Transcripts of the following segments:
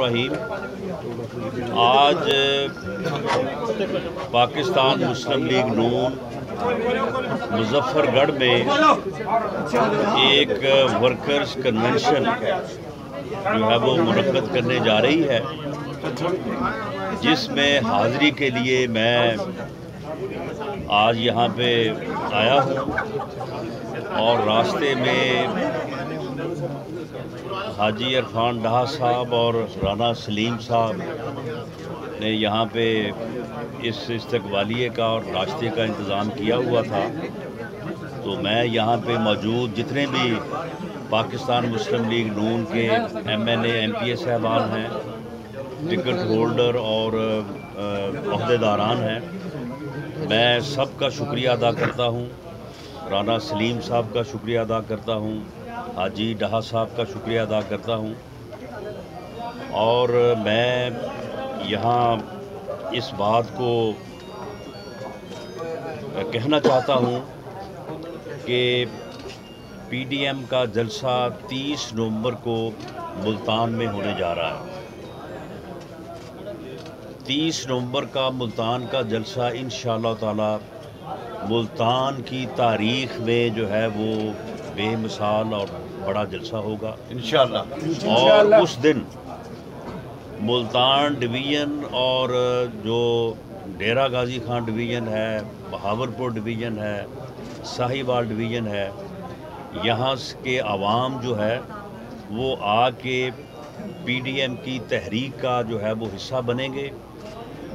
الرحیم۔ آج پاکستان مسلم لیگ نون مظفر گڑھ میں ایک ورکرز کنونشن جو ہے وہ منعقد کرنے جا رہی ہے، جس میں حاضری کے لیے میں آج یہاں پہ آیا ہوں، اور راستے میں حاجی عرفان ڈہا صاحب اور رانا سلیم صاحب نے یہاں پہ اس استقبالیے کا اور ناشتے کا انتظام کیا ہوا تھا، تو میں یہاں پہ موجود جتنے بھی پاکستان مسلم لیگ نون کے M N A M P A صاحبان ہیں، ٹکٹ ہولڈر اور عہدیداران ہیں، میں سب کا شکریہ ادا کرتا ہوں۔ رانا سلیم صاحب کا شکریہ ادا کرتا ہوں، حاجی ڈہا صاحب کا شکریہ ادا کرتا ہوں، اور میں یہاں اس بات کو کہنا چاہتا ہوں کہ پی ڈی ایم کا جلسہ 30 نومبر کو ملتان میں ہونے جا رہا ہے۔ 30 نومبر کا ملتان کا جلسہ انشاءاللہ تعالی ملتان کی تاریخ میں جو ہے وہ بے مثال اور بڑا جلسہ ہوگا انشاءاللہ۔ اور اس دن ملتان ڈویژن اور جو ڈیرہ غازی خان ڈویژن ہے، بہاولپور ڈویژن ہے، ساہیوال ڈویژن ہے، یہاں کے عوام جو ہے وہ آ کے پی ڈی ایم کی تحریک کا جو ہے وہ حصہ بنیں گے،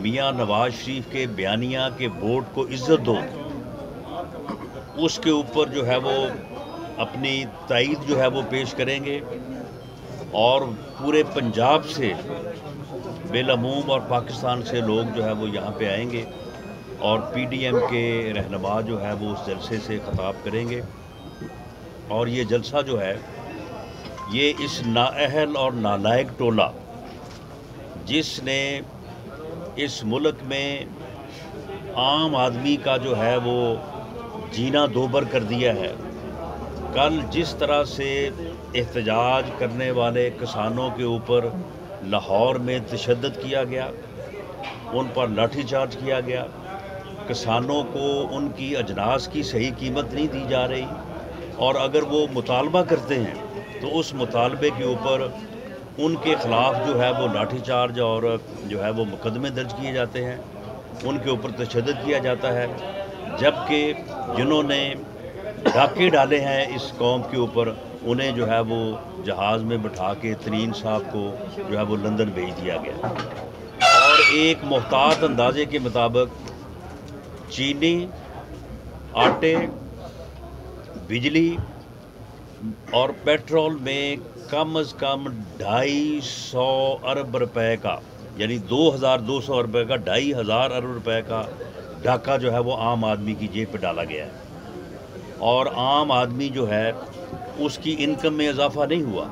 میاں نواز شریف کے بیانیہ کے ووٹ کو عزت دو، اس کے اوپر جو ہے وہ اپنی تائید جو ہے وہ پیش کریں گے، اور پورے پنجاب سے بالعموم اور پاکستان سے لوگ جو ہے وہ یہاں پہ آئیں گے، اور پی ڈی ایم کے رہنما جو ہے وہ اس جلسے سے خطاب کریں گے۔ اور یہ جلسہ جو ہے یہ اس نااہل اور نالائق ٹولہ جس نے اس ملک میں عام آدمی کا جو ہے وہ جینا دوبر کر دیا ہے، کل جس طرح سے احتجاج کرنے والے کسانوں کے اوپر لاہور میں تشدد کیا گیا، ان پر لاٹھی چارج کیا گیا، کسانوں کو ان کی اجناس کی صحیح قیمت نہیں دی جا رہی، اور اگر وہ مطالبہ کرتے ہیں تو اس مطالبے کے اوپر ان کے خلاف جو ہے وہ لاٹھی چارج اور جو ہے وہ مقدمے درج کیے جاتے ہیں، ان کے اوپر تشدد کیا جاتا ہے، جبکہ جنہوں نے ڈاکے ڈالے ہیں اس قوم کے اوپر انہیں جو ہے وہ جہاز میں بٹھا کے ترین صاحب کو جو ہے وہ لندن بھیج دیا گیا، اور ایک محتاط اندازے کے مطابق چینی، آٹے، بجلی اور پیٹرول میں کم از کم 250 ارب روپے کا، یعنی 2200 روپے کا 2500 ارب روپے کا ڈاکہ جو ہے وہ عام آدمی کی جیب پہ ڈالا گیا ہے، اور عام آدمی جو ہے اس کی انکم میں اضافہ نہیں ہوا،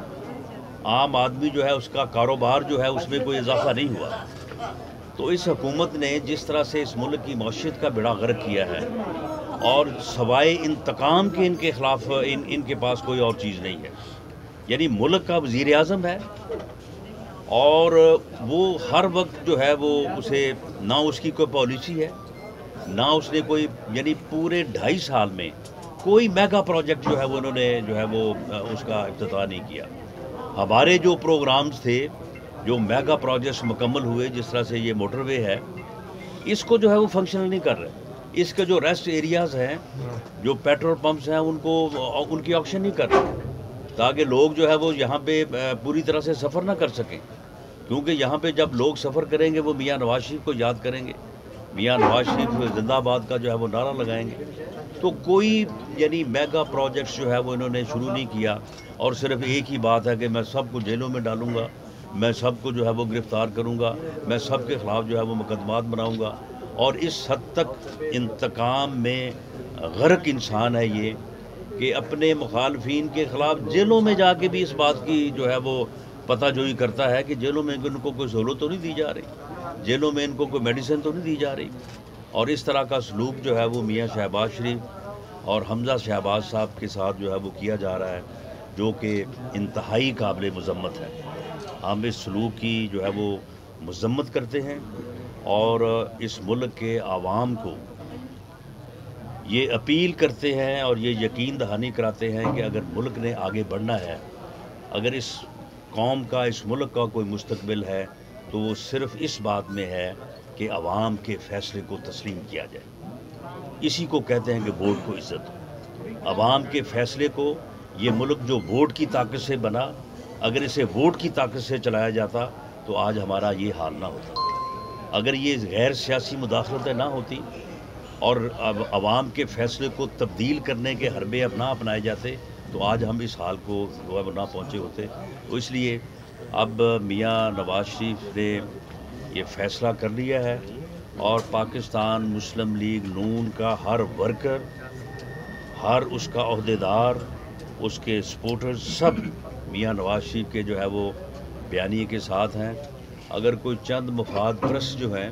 عام آدمی جو ہے اس کا کاروبار جو ہے اس میں کوئی اضافہ نہیں ہوا۔ تو اس حکومت نے جس طرح سے اس ملک کی معیشت کا بیڑا غرق کیا ہے، اور سوائے انتقام کے ان کے خلاف ان کے پاس کوئی اور چیز نہیں ہے، یعنی ملک کا وزیر اعظم ہے، اور وہ ہر وقت جو ہے وہ اسے نہ اس کی کوئی پالیسی ہے، نہ اس نے کوئی، یعنی پورے 2.5 سال میں کوئی میگا پروجیکٹ جو ہے وہ انہوں نے جو ہے وہ اس کا افتتاح نہیں کیا۔ ہمارے جو پروگرامز تھے، جو میگا پروجیکٹس مکمل ہوئے، جس طرح سے یہ موٹر وے ہے، اس کو جو ہے وہ فنکشنل نہیں کر رہے، اس کے جو ریسٹ ایریاز ہیں، جو پیٹرول پمپس ہیں، ان کی آکشن نہیں کر رہے، تاکہ لوگ جو ہے وہ یہاں پہ پوری طرح سے سفر نہ کر سکیں، کیونکہ یہاں پہ جب لوگ سفر کریں گے وہ میاں نواز شریف کو یاد کریں گے، میاں نواز شریف زندہ باد کا جو ہے وہ نعرہ لگائیں گے۔ تو کوئی یعنی میگا پروجیکٹس جو ہے وہ انہوں نے شروع نہیں کیا، اور صرف ایک ہی بات ہے کہ میں سب کو جیلوں میں ڈالوں گا، میں سب کو جو ہے وہ گرفتار کروں گا، میں سب کے خلاف جو ہے وہ مقدمات بناؤں گا، اور اس حد تک انتقام میں غرق انسان ہے یہ کہ اپنے مخالفین کے خلاف جیلوں میں جا کے بھی اس بات کی جو ہے وہ پتہ جوئی کرتا ہے کہ جیلوں میں ان کو کوئی سہولت تو نہیں دی جا رہی، جیلوں میں ان کو کوئی میڈیسن تو نہیں دی جا رہی، اور اس طرح کا سلوک جو ہے وہ میاں شہباز شریف اور حمزہ شہباز صاحب کے ساتھ جو ہے وہ کیا جا رہا ہے، جو کہ انتہائی قابل مذمت ہے۔ ہم اس سلوک کی جو ہے وہ مذمت کرتے ہیں اور اس ملک کے عوام کو یہ اپیل کرتے ہیں اور یہ یقین دہانی کراتے ہیں کہ اگر ملک نے آگے بڑھنا ہے، اگر اس قوم کا، اس ملک کا کوئی مستقبل ہے، تو وہ صرف اس بات میں ہے کہ عوام کے فیصلے کو تسلیم کیا جائے۔ اسی کو کہتے ہیں کہ ووٹ کو عزت ہو۔ عوام کے فیصلے کو، یہ ملک جو ووٹ کی طاقت سے بنا، اگر اسے ووٹ کی طاقت سے چلایا جاتا تو آج ہمارا یہ حال نہ ہوتا۔ اگر یہ غیر سیاسی مداخلتیں نہ ہوتی اور اب عوام کے فیصلے کو تبدیل کرنے کے حربے اب نہ اپنائے جاتے تو آج ہم اس حال کو نہ پہنچے ہوتے۔ تو اس لیے اب میاں نواز شریف نے یہ فیصلہ کر لیا ہے اور پاکستان مسلم لیگ نون کا ہر ورکر، ہر اس کا عہدیدار، اس کے سپورٹرز سب میاں نواز شریف کے جو ہے وہ بیانیے کے ساتھ ہیں۔ اگر کوئی چند مفاد پرست جو ہیں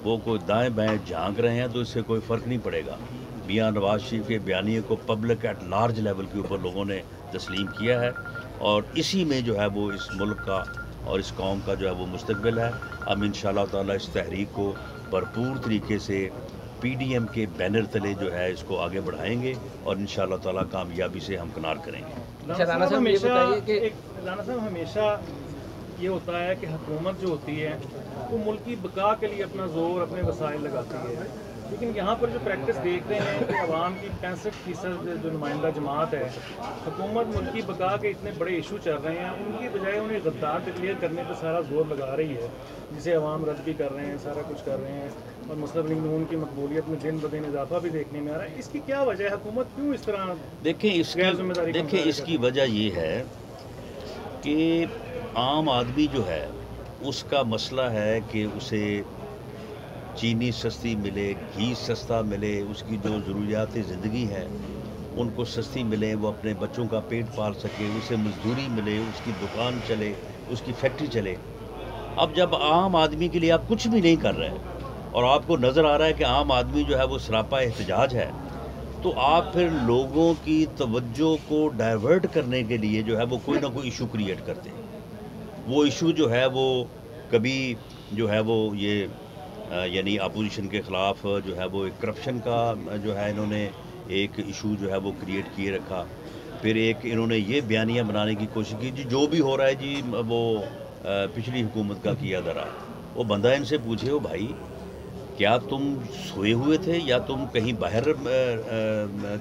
وہ کوئی دائیں بائیں جھانک رہے ہیں تو اس سے کوئی فرق نہیں پڑے گا۔ میاں نواز شریف کے بیانیے کو پبلک ایٹ لارج لیول کے اوپر لوگوں نے تسلیم کیا ہے اور اسی میں جو ہے وہ اس ملک کا اور اس قوم کا جو ہے وہ مستقبل ہے۔ ہم انشاءاللہ تعالیٰ اس تحریک کو بھرپور طریقے سے پی ڈی ایم کے بینر تلے جو ہے اس کو آگے بڑھائیں گے اور انشاءاللہ تعالیٰ کامیابی سے ہمکنار کریں گے۔ رانا صاحب ہمیشہ یہ ہوتا ہے کہ حکومت جو ہوتی ہے وہ ملک کی بقا کے لیے اپنا زور، اپنے وسائل لگاتی ہے، لیکن یہاں پر جو پریکٹس دیکھ رہے ہیں کہ عوام کی 65% جو نمائندہ جماعت ہے، حکومت ملک کی بقا کے اتنے بڑے ایشو چل رہے ہیں، ان کی بجائے انہیں غدار ڈکلیئر کرنے پہ سارا زور لگا رہی ہے، جسے عوام رد بھی کر رہے ہیں، سارا کچھ کر رہے ہیں اور مسلم لیگ نون کی مقبولیت میں دن بدن اضافہ بھی دیکھنے میں آ رہا ہے۔ اس کی کیا وجہ ہے؟ حکومت کیوں اس طرح دیکھیں اس کی وجہ یہ ہے کہ عام آدمی جو ہے اس کا مسئلہ ہے کہ اسے چینی سستی ملے، گھی سستا ملے، اس کی جو ضروریات زندگی ہیں ان کو سستی ملے، وہ اپنے بچوں کا پیٹ پال سکے، اسے مزدوری ملے، اس کی دکان چلے، اس کی فیکٹری چلے۔ اب جب عام آدمی کے لیے آپ کچھ بھی نہیں کر رہے اور آپ کو نظر آ رہا ہے کہ عام آدمی جو ہے وہ سراپا احتجاج ہے، تو آپ پھر لوگوں کی توجہ کو ڈائیورٹ کرنے کے لیے جو ہے وہ کوئی نہ کوئی ایشو کریٹ کرتے ہیں۔ وہ ایشو جو ہے وہ کبھی جو ہے وہ یہ یعنی اپوزیشن کے خلاف جو ہے وہ ایک کرپشن کا جو ہے انہوں نے ایک ایشو جو ہے وہ کریٹ کیے رکھا، پھر ایک انہوں نے یہ بیانیہ بنانے کی کوشش کی جی جو بھی ہو رہا ہے جی وہ پچھلی حکومت کا کیا درا۔ وہ بندہ ان سے پوچھے، ہو بھائی کیا تم سوئے ہوئے تھے یا تم کہیں باہر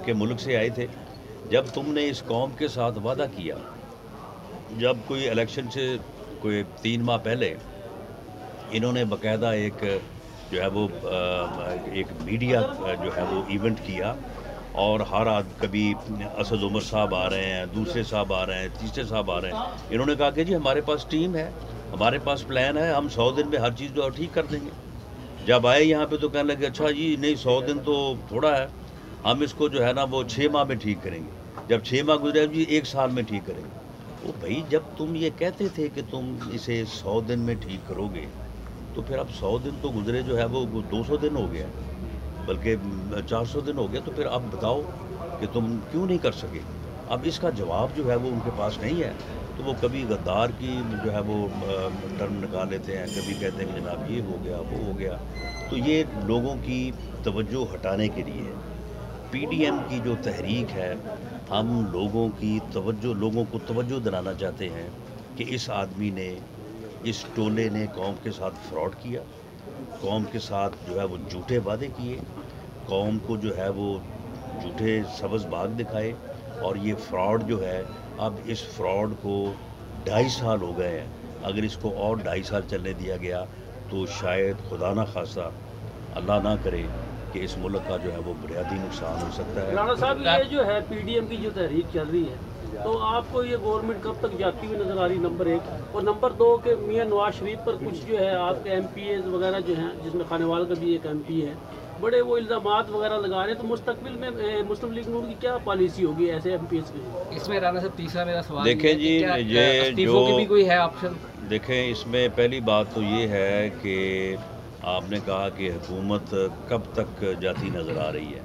کے ملک سے آئے تھے؟ جب تم نے اس قوم کے ساتھ وعدہ کیا، جب کوئی الیکشن سے کوئی 3 ماہ پہلے انہوں نے باقاعدہ ایک جو ہے وہ ایک میڈیا جو ہے وہ ایونٹ کیا اور ہر کبھی اسد عمر صاحب آ رہے ہیں، دوسرے صاحب آ رہے ہیں، تیسرے صاحب آ رہے ہیں، انہوں نے کہا کہ جی ہمارے پاس ٹیم ہے، ہمارے پاس پلان ہے، ہم 100 دن میں ہر چیز جو ٹھیک کر دیں گے۔ جب آئے یہاں پہ تو کہنے لگے اچھا جی نہیں 100 دن تو تھوڑا ہے، ہم اس کو جو ہے نا وہ 6 ماہ میں ٹھیک کریں گے۔ جب 6 ماہ گزرے جی 1 سال میں ٹھیک کریں گے۔ وہ بھائی جب تم یہ کہتے تھے کہ تم اسے 100 دن میں ٹھیک کرو گے تو پھر اب 100 دن تو گزرے جو ہے وہ 200 دن ہو گیا، بلکہ 400 دن ہو گیا، تو پھر اب بتاؤ کہ تم کیوں نہیں کر سکے؟ اب اس کا جواب جو ہے وہ ان کے پاس نہیں ہے، تو وہ کبھی غدار کی جو ہے وہ ٹرم نکال لیتے ہیں، کبھی کہتے ہیں کہ جناب یہ ہو گیا وہ ہو گیا۔ تو یہ لوگوں کی توجہ ہٹانے کے لیے پی ڈی ایم کی جو تحریک ہے، ہم لوگوں کو توجہ دلانا چاہتے ہیں کہ اس آدمی نے، اس ٹولے نے قوم کے ساتھ فراڈ کیا، قوم کے ساتھ جو ہے وہ جھوٹے وعدے کیے، قوم کو جو ہے وہ جھوٹے سبز باغ دکھائے، اور یہ فراڈ جو ہے اب اس فراڈ کو 2.5 سال ہو گئے ہیں۔ اگر اس کو اور 2.5 سال چلنے دیا گیا تو شاید خدا نہ خواستہ، اللہ نہ کرے، کہ اس ملک کا جو ہے وہ بنیادی نقصان ہو سکتا ہے۔ رانا صاحب یہ جو ہے پی ڈی ایم کی جو تحریک چل رہی ہے، تو آپ کو یہ گورنمنٹ کب تک جاتی ہوئی نظر آ رہی؟ نمبر 1 اور نمبر 2 کہ میاں نواز شریف پر کچھ جو ہے آپ کے ایم پی ایز وغیرہ جو ہیں، جس میں خانیوال کا بھی ایک ایم پی ہے، بڑے وہ الزامات وغیرہ لگا رہے ہیں، تو مستقبل میں مسلم لیگ نون کی کیا پالیسی ہوگی ایسے ایم پی ایز کی؟ اس میں رانا صاحب تیسرا میرا سوال دیکھیں جی یہ استعفوں کی بھی کوئی ہے آپشن؟ دیکھیں اس میں پہلی بات تو یہ ہے کہ آپ نے کہا کہ حکومت کب تک جاتی نظر آ رہی ہے۔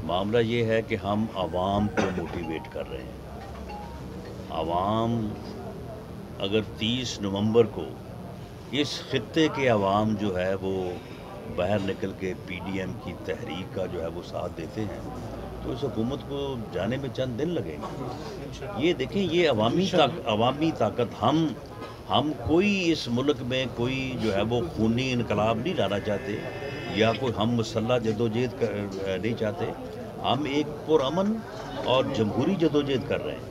معاملہ یہ ہے کہ ہم عوام کو موٹیویٹ کر رہے ہیں۔ عوام اگر 30 نومبر کو اس خطے کے عوام جو ہے وہ باہر نکل کے PDM کی تحریک کا جو ہے وہ ساتھ دیتے ہیں تو اس حکومت کو جانے میں چند دن لگیں گے. یہ دیکھیں یہ عوامی طاقت ہم کوئی اس ملک میں کوئی جو ہے وہ خونی انقلاب نہیں لانا چاہتے یا کوئی ہم مسلح جدوجہد نہیں چاہتے. ہم ایک پرامن اور جمہوری جدوجہد کر رہے ہیں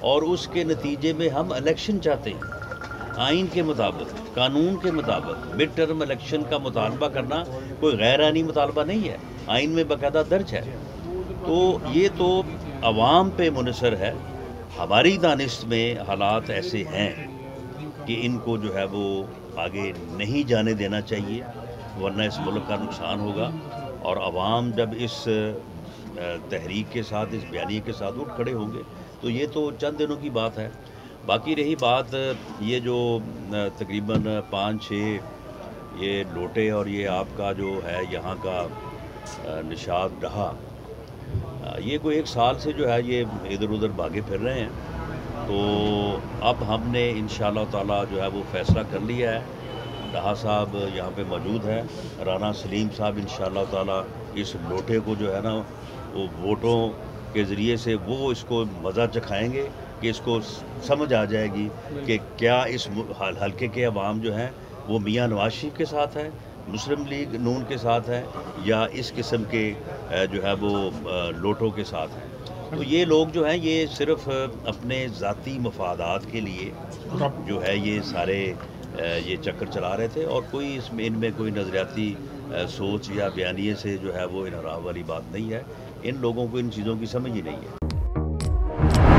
اور اس کے نتیجے میں ہم الیکشن چاہتے ہیں. آئین کے مطابق قانون کے مطابق مڈ ٹرم الیکشن کا مطالبہ کرنا کوئی غیر آئینی مطالبہ نہیں ہے, آئین میں باقاعدہ درج ہے. تو یہ تو عوام پہ منحصر ہے. ہماری دانست میں حالات ایسے ہیں کہ ان کو جو ہے وہ آگے نہیں جانے دینا چاہیے ورنہ اس ملک کا نقصان ہوگا. اور عوام جب اس تحریک کے ساتھ اس بیانیے کے ساتھ اٹھ کھڑے ہوں گے تو یہ تو چند دنوں کی بات ہے. باقی رہی بات یہ جو تقریباً 5-6 یہ لوٹے اور یہ آپ کا جو ہے یہاں کا نشاد ڈہا, یہ کوئی 1 سال سے جو ہے یہ ادھر ادھر بھاگے پھر رہے ہیں. تو اب ہم نے انشاءاللہ تعالی جو ہے وہ فیصلہ کر لیا ہے. ڈہا صاحب یہاں پہ موجود ہیں, رانا سلیم صاحب انشاءاللہ تعالی اس لوٹے کو جو ہے نا وہ ووٹوں کے ذریعے سے وہ اس کو مزہ چکھائیں گے کہ اس کو سمجھ آ جائے گی کہ کیا اس حلقے کے عوام جو ہیں وہ میاں نواز شریف کے ساتھ ہے, مسلم لیگ نون کے ساتھ ہے یا اس قسم کے جو ہے وہ لوٹوں کے ساتھ ہیں. تو یہ لوگ جو ہیں یہ صرف اپنے ذاتی مفادات کے لیے جو ہے یہ سارے یہ چکر چلا رہے تھے اور کوئی اس میں ان میں کوئی نظریاتی سوچ یا بیانیے سے جو ہے وہ انحراف والی بات نہیں ہے. ان لوگوں کو ان چیزوں کی سمجھ ہی نہیں ہے.